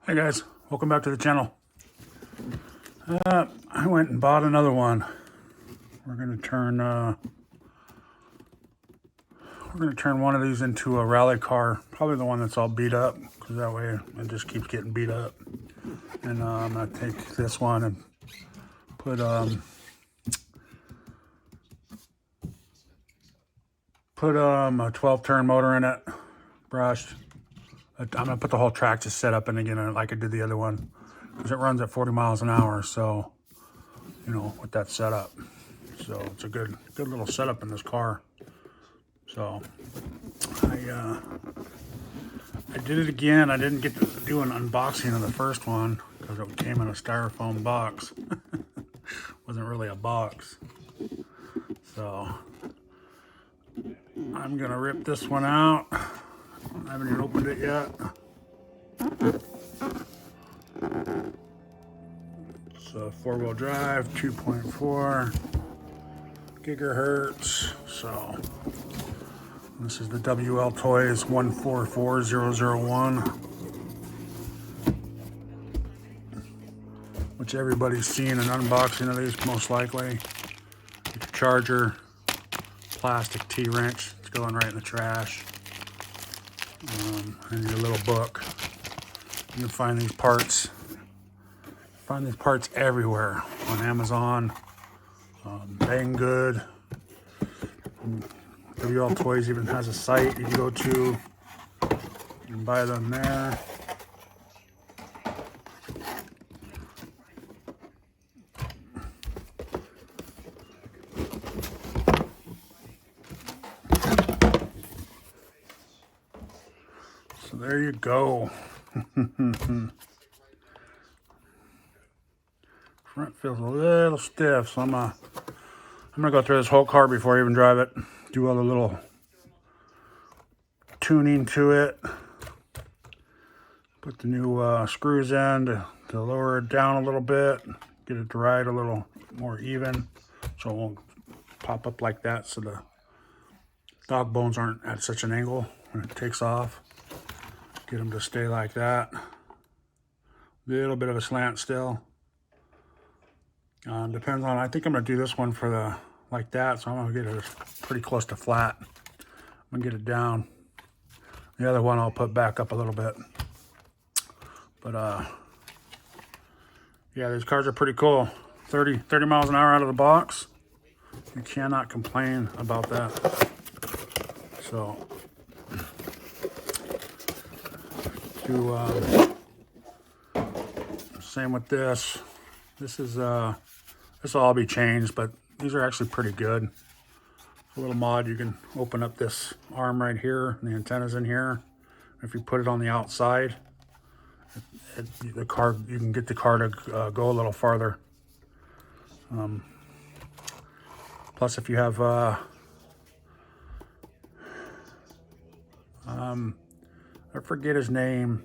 Hey guys, welcome back to the channel. I went and bought another one. We're gonna turn one of these into a rally car. Probably the one that's all beat up, because that way it just keeps getting beat up. And I'm gonna take this one and put a 12-turn motor in it, brushed. I'm gonna put the whole track just set up and again like I did the other one, because it runs at 40 miles an hour. So, you know, with that setup, so it's a good little setup in this car. So I did it again. I didn't get to do an unboxing of the first one because it came in a styrofoam box. Wasn't really a box. So I'm gonna rip this one out. I haven't even opened it yet. It's a 4-wheel drive, 2.4 gigahertz. So this is the Wltoys 144001, which everybody's seen an unboxing of these most likely. Get your charger, plastic T-wrench, it's going right in the trash, and your little book. You can find these parts. Everywhere on Amazon, Banggood. Wltoys even has a site you can go to and buy them there. So there you go. Front feels a little stiff, so I'm gonna go through this whole car before I even drive it. Do all the little tuning to it. Put the new screws in to lower it down a little bit. Get it to ride a little more even, so it won't pop up like that. So the dog bones aren't at such an angle when it takes off. Get them to stay like that. Little bit of a slant still. Depends on, I think I'm gonna do this one for the, like that, so I'm gonna get it pretty close to flat. I'm gonna get it down. The other one I'll put back up a little bit. But yeah, these cars are pretty cool. 30 miles an hour out of the box. You cannot complain about that. So, same with this. This will all be changed, but these are actually pretty good. A little mod, you can open up this arm right here, and the antenna's in here. If you put it on the outside, the car, you can get the car to go a little farther. Plus, if you have I forget his name.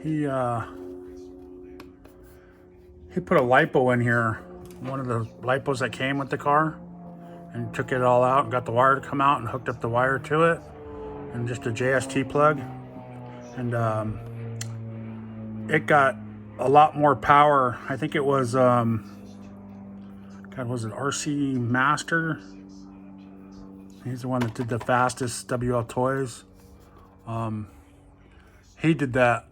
He put a lipo in here, one of the lipos that came with the car, and took it all out and got the wire to come out and hooked up the wire to it, and just a JST plug. And it got a lot more power. I think it was, God, was it RC Master? He's the one that did the fastest Wltoys. He did that,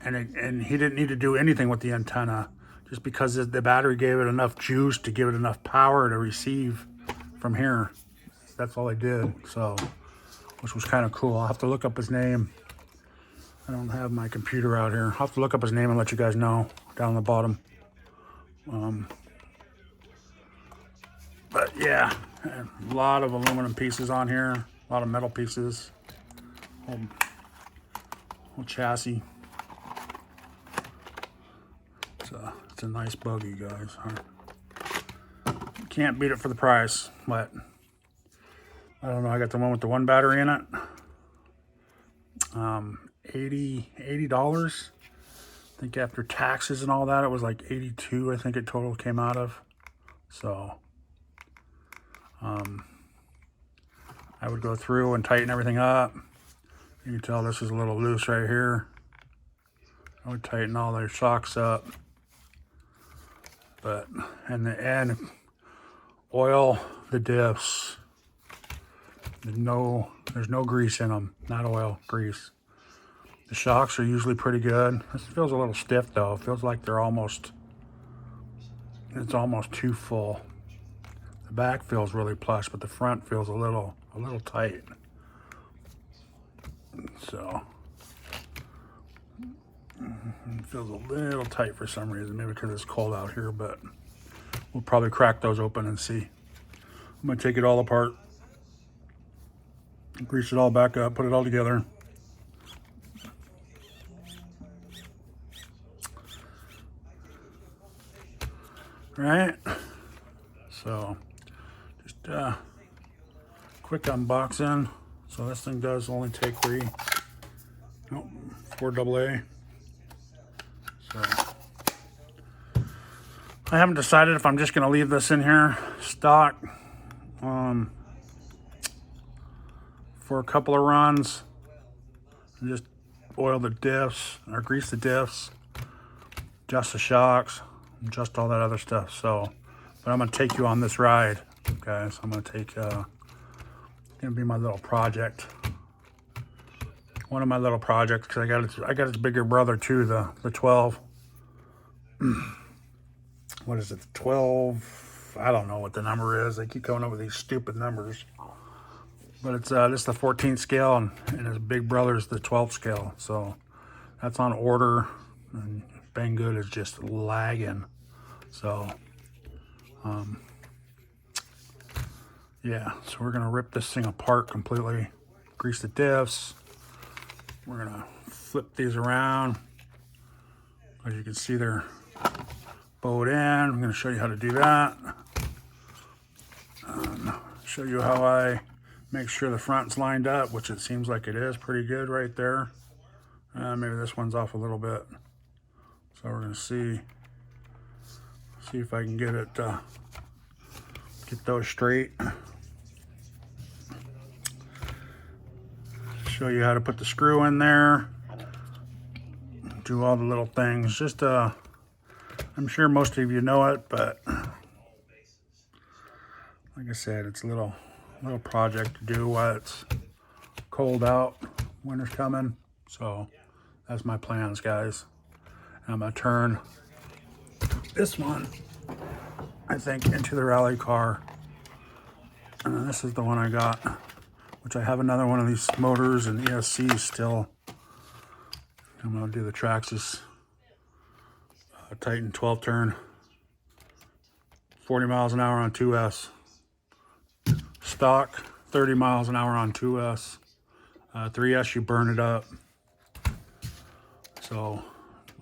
and he didn't need to do anything with the antenna, just because the battery gave it enough juice to give it enough power to receive from here. That's all I did, so, which was kind of cool. I'll have to look up his name. I don't have my computer out here. I'll have to look up his name and let you guys know down the bottom. But yeah, a lot of aluminum pieces on here, a lot of metal pieces, whole chassis. It's a nice buggy, guys. Can't beat it for the price, but I don't know. I got the one with the one battery in it. $80. I think after taxes and all that, it was like 82. I think it total came out of. So I would go through and tighten everything up. You can tell this is a little loose right here. I would tighten all their shocks up. But, and the end, oil the diffs. There's no grease in them. Not oil, grease. The shocks are usually pretty good. This feels a little stiff though. It feels like they're it's almost too full. The back feels really plush, but the front feels a little tight. So it feels a little tight for some reason, maybe because it's cold out here, but we'll probably crack those open and see. I'm gonna take it all apart, grease it all back up, put it all together. Right, so just quick unboxing. So this thing does only take 4 AA. So I haven't decided if I'm just gonna leave this in here stock for a couple of runs and just oil the diffs or grease the diffs, adjust the shocks, adjust all that other stuff. So, but I'm gonna take you on this ride, guys. I'm gonna take it's gonna be my little project, one of my little projects, because I got its bigger brother too, the 12. What is it, the 12? I don't know what the number is. They keep coming up with these stupid numbers. But it's this is the 14th scale, and his big brother's the 12th scale. So that's on order, and Banggood is just lagging. So yeah, so we're gonna rip this thing apart completely, grease the diffs. We're gonna flip these around. As you can see, they're bowed in. I'm gonna show you how to do that. Show you how I make sure the front's lined up, which it seems like it is pretty good right there. Maybe this one's off a little bit. So we're gonna see if I can get it, get those straight. Show you how to put the screw in there. Do all the little things. Just, I'm sure most of you know it, but like I said, it's a little project to do while it's cold out. Winter's coming, so that's my plans, guys. And I'm gonna turn this one, I think, into the rally car. And this is the one I got, which I have another one of these motors and ESCs still. I'm gonna do the Traxxas Titan 12 turn, 40 miles an hour on 2S. Stock, 30 miles an hour on 2S. 3S, you burn it up. So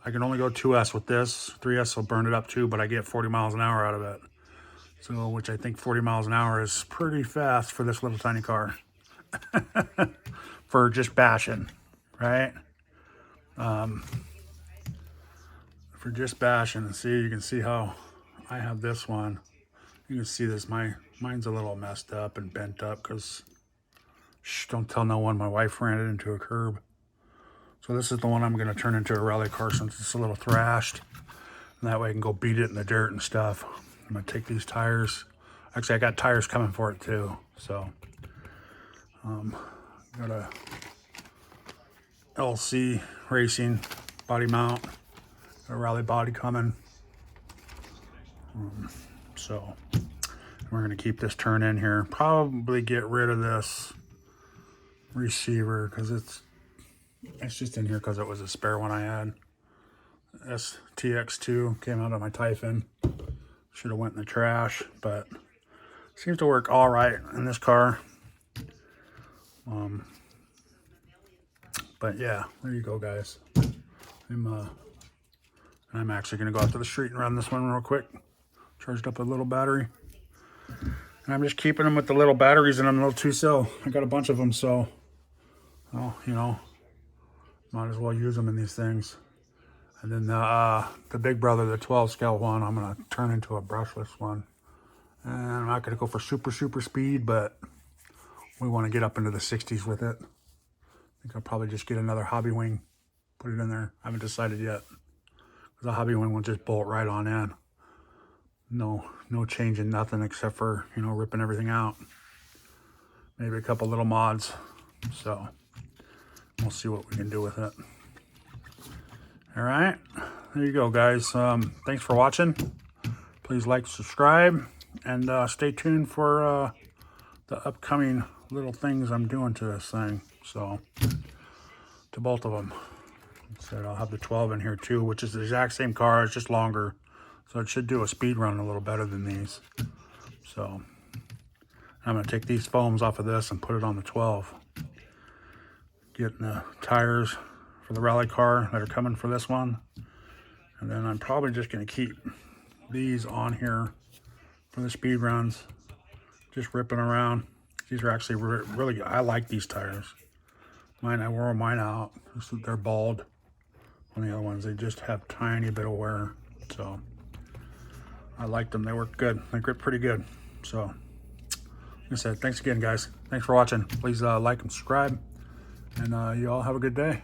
I can only go 2S with this. 3S will burn it up too, but I get 40 miles an hour out of it. So, which I think 40 miles an hour is pretty fast for this little tiny car. For just bashing, right? For just bashing. And see, you can see how I have this one. You can see this, mine's a little messed up and bent up because, don't tell no one, my wife ran it into a curb. So this is the one I'm gonna turn into a rally car since it's a little thrashed. And that way I can go beat it in the dirt and stuff. I'm gonna take these tires. Actually, I got tires coming for it too. So, got a LC Racing body mount, got a rally body coming. So we're gonna keep this turn in here. Probably get rid of this receiver because it's just in here because it was a spare one I had. STX2 came out of my Typhon. Should have went in the trash, but seems to work all right in this car. But yeah, there you go, guys. I'm actually gonna go out to the street and run this one real quick. Charged up a little battery. And I'm just keeping them with the little batteries in them, little 2-cell. I got a bunch of them, so, well, you know, might as well use them in these things. And then the big brother, the 12 scale one, I'm gonna turn into a brushless one. And I'm not gonna go for super speed, but we wanna get up into the 60s with it. I think I'll probably just get another Hobby Wing put it in there. I haven't decided yet. The hobby one will just bolt right on in. No changing nothing except for, you know, ripping everything out. Maybe a couple little mods. So we'll see what we can do with it. All right, there you go, guys. Thanks for watching. Please like, subscribe, and stay tuned for the upcoming little things I'm doing to this thing. So to both of them. So I'll have the 12 in here too, which is the exact same car, it's just longer. So it should do a speed run a little better than these. So I'm gonna take these foams off of this and put it on the 12. Getting the tires for the rally car that are coming for this one. And then I'm probably just gonna keep these on here for the speed runs. Just ripping around. These are actually really good. I like these tires. I wore mine out. They're bald. On the other ones, they just have tiny bit of wear. So I like them. They work good. They grip pretty good. So like I said, thanks again, guys. Thanks for watching. Please like and subscribe. And you all have a good day.